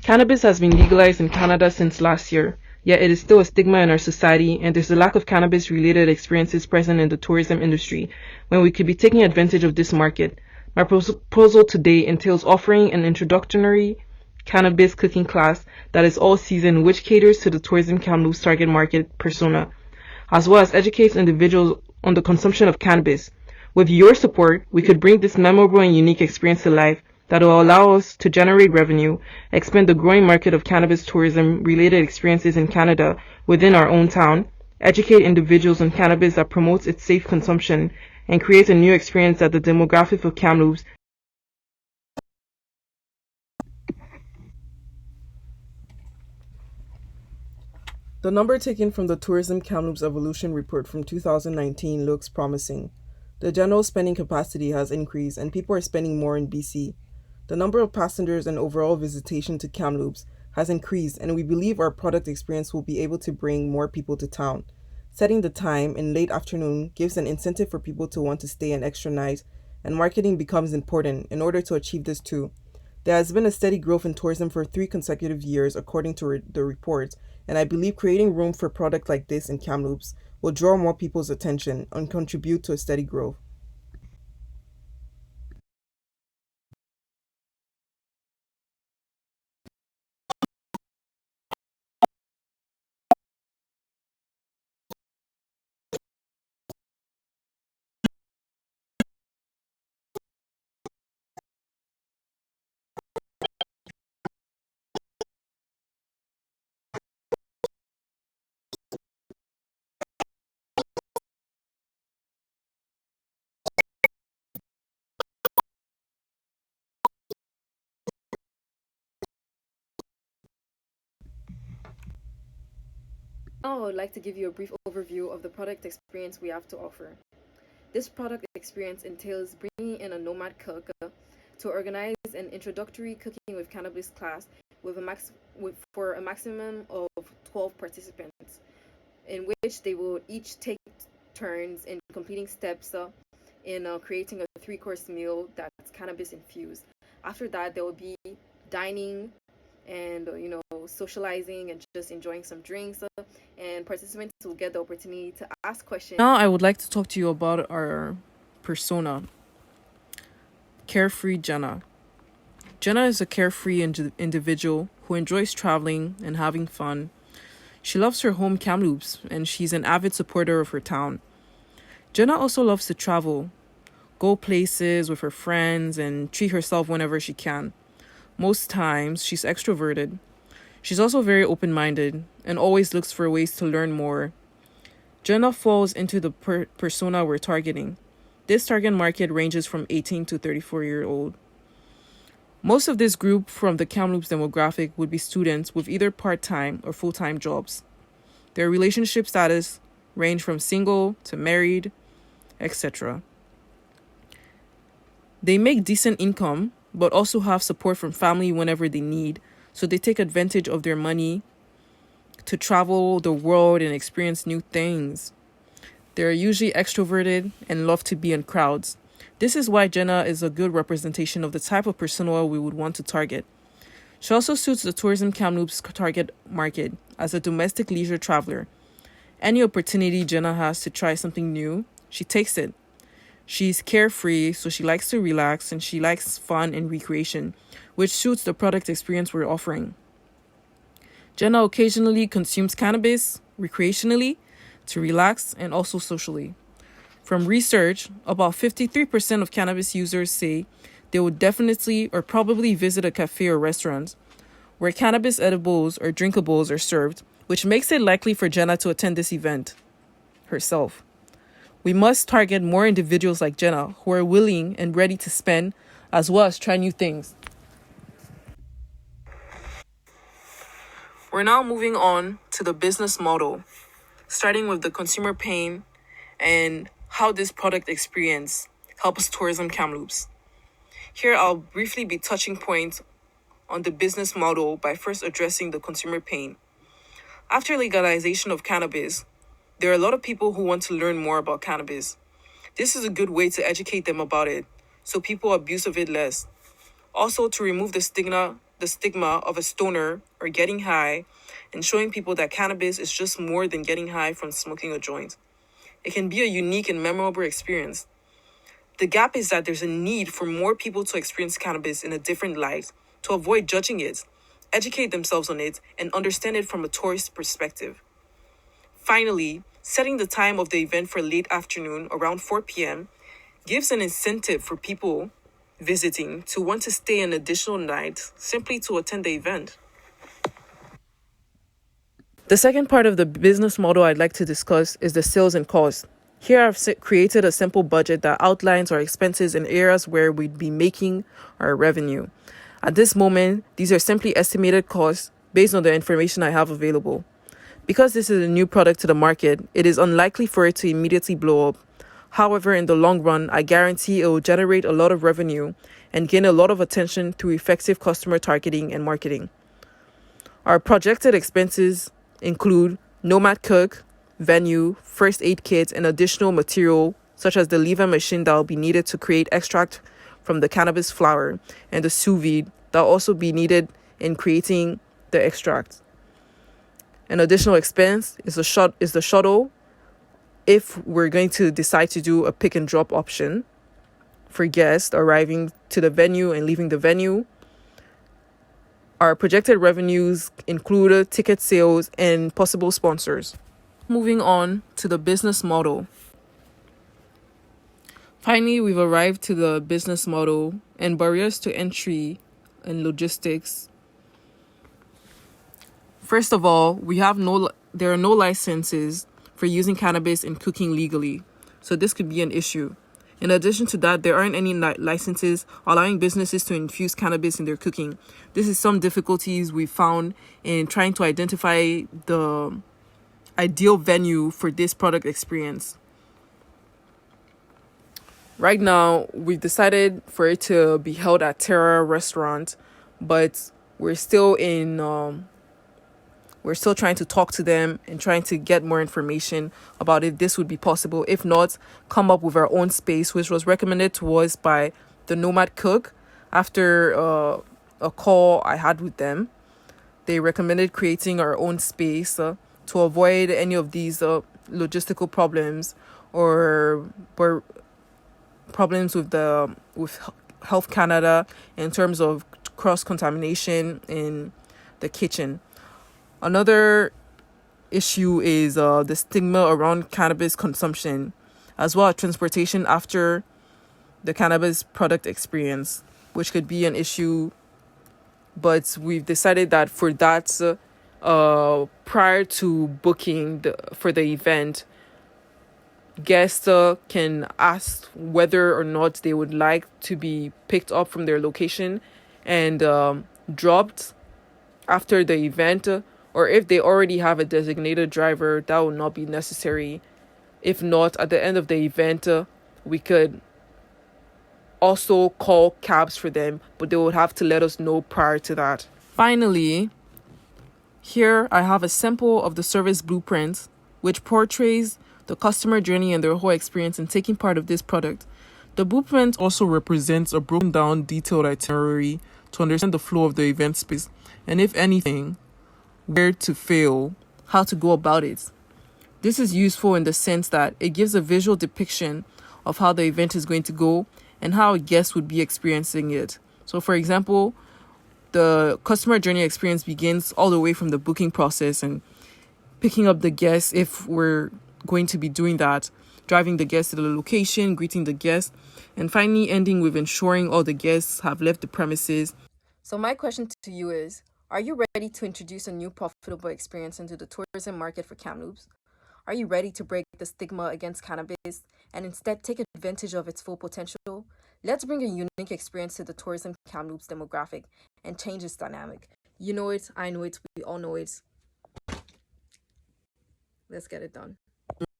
Cannabis has been legalized in Canada since last year, yet it is still a stigma in our society, and there's a lack of cannabis related experiences present in the tourism industry when we could be taking advantage of this market. My proposal today entails offering an introductory cannabis cooking class that is all season, which caters to the Tourism Kamloops target market persona, as well as educates individuals on the consumption of cannabis. With your support, we could bring this memorable and unique experience to life that will allow us to generate revenue, expand the growing market of cannabis tourism related experiences in Canada within our own town, educate individuals on cannabis that promotes its safe consumption, and create a new experience that the demographic of Kamloops. The number taken from the Tourism Kamloops Evolution Report from 2019 looks promising. The general spending capacity has increased and people are spending more in BC. The number of passengers and overall visitation to Kamloops has increased, and we believe our product experience will be able to bring more people to town. Setting the time in late afternoon gives an incentive for people to want to stay an extra night, and marketing becomes important in order to achieve this too. There has been a steady growth in tourism for 3 consecutive years, according to the report, and I believe creating room for a product like this in Kamloops will draw more people's attention and contribute to a steady growth. Now, I would like to give you a brief overview of the product experience we have to offer. This product experience entails bringing in a nomad cook to organize an introductory cooking with cannabis class for a maximum of 12 participants, in which they will each take turns in completing steps in creating a three-course meal that's cannabis infused. After that, there will be dining and socializing and just enjoying some drinks, and participants will get the opportunity to ask questions. Now, I would like to talk to you about our persona, Carefree Jenna. Jenna is a carefree individual who enjoys traveling and having fun. She loves her home Kamloops, and she's an avid supporter of her town. Jenna also loves to travel, go places with her friends, and treat herself whenever she can. Most times, she's extroverted. She's also very open-minded and always looks for ways to learn more. Jenna falls into the persona we're targeting. This target market ranges from 18 to 34-year-old. Most of this group from the Kamloops demographic would be students with either part-time or full-time jobs. Their relationship status range from single to married, etc. They make decent income, but also have support from family whenever they need, so they take advantage of their money to travel the world and experience new things. They're usually extroverted and love to be in crowds. This is why Jenna is a good representation of the type of persona we would want to target. She also suits the Tourism Kamloops target market as a domestic leisure traveler. Any opportunity Jenna has to try something new, she takes it. She's carefree, so she likes to relax and she likes fun and recreation, which suits the product experience we're offering. Jenna occasionally consumes cannabis recreationally, to relax, and also socially. From research, about 53% of cannabis users say they would definitely or probably visit a cafe or restaurant where cannabis edibles or drinkables are served, which makes it likely for Jenna to attend this event herself. We must target more individuals like Jenna who are willing and ready to spend as well as try new things. We're now moving on to the business model, starting with the consumer pain and how this product experience helps Tourism Kamloops. Here, I'll briefly be touching points on the business model by first addressing the consumer pain. After legalization of cannabis, there are a lot of people who want to learn more about cannabis. This is a good way to educate them about it, so people abuse of it less. Also, to remove the the stigma of a stoner or getting high and showing people that cannabis is just more than getting high from smoking a joint. It can be a unique and memorable experience. The gap is that there's a need for more people to experience cannabis in a different light, to avoid judging it, educate themselves on it, and understand it from a tourist perspective. Finally, setting the time of the event for late afternoon around 4 p.m. gives an incentive for people visiting to want to stay an additional night simply to attend the event. The second part of the business model I'd like to discuss is the sales and cost. Here I've created a simple budget that outlines our expenses in areas where we'd be making our revenue. At this moment, these are simply estimated costs based on the information I have available. Because this is a new product to the market, it is unlikely for it to immediately blow up. However, in the long run, I guarantee it will generate a lot of revenue and gain a lot of attention through effective customer targeting and marketing. Our projected expenses include Nomad Cook, venue, first aid kits, and additional material such as the lever machine that will be needed to create extract from the cannabis flower and the sous vide that will also be needed in creating the extract. An additional expense is the shuttle if we're going to decide to do a pick and drop option for guests arriving to the venue and leaving the venue. Our projected revenues include ticket sales and possible sponsors. Moving on to the business model. Finally, we've arrived to the business model and barriers to entry and logistics. First of all, there are no licenses for using cannabis in cooking legally, so this could be an issue. In addition to that, there aren't any licenses allowing businesses to infuse cannabis in their cooking. This is some difficulties we found in trying to identify the ideal venue for this product experience. Right now, we've decided for it to be held at Terra Restaurant, but we're still trying to talk to them and trying to get more information about if this would be possible. If not, come up with our own space, which was recommended to us by the Nomad Cook after a call I had with them. They recommended creating our own space to avoid any of these logistical problems or problems with Health Canada in terms of cross-contamination in the kitchen. Another issue is the stigma around cannabis consumption, as well as transportation after the cannabis product experience, which could be an issue. But we've decided that for that, prior to booking for the event, guests can ask whether or not they would like to be picked up from their location and dropped after the event, or if they already have a designated driver, that will not be necessary. If not, at the end of the event, we could also call cabs for them, but they would have to let us know prior to that. Finally, here I have a sample of the service blueprint, which portrays the customer journey and their whole experience in taking part of this product. The blueprint also represents a broken down, detailed itinerary to understand the flow of the event space, and if anything, where to fail, how to go about it. This is useful in the sense that it gives a visual depiction of how the event is going to go and how a guest would be experiencing it. So, for example, the customer journey experience begins all the way from the booking process and picking up the guests if we're going to be doing that, driving the guests to the location, greeting the guests, and finally ending with ensuring all the guests have left the premises. So my question to you is, are you ready to introduce a new profitable experience into the tourism market for Kamloops? Are you ready to break the stigma against cannabis and instead take advantage of its full potential? Let's bring a unique experience to the tourism Kamloops demographic and change its dynamic. You know it, I know it, we all know it. Let's get it done.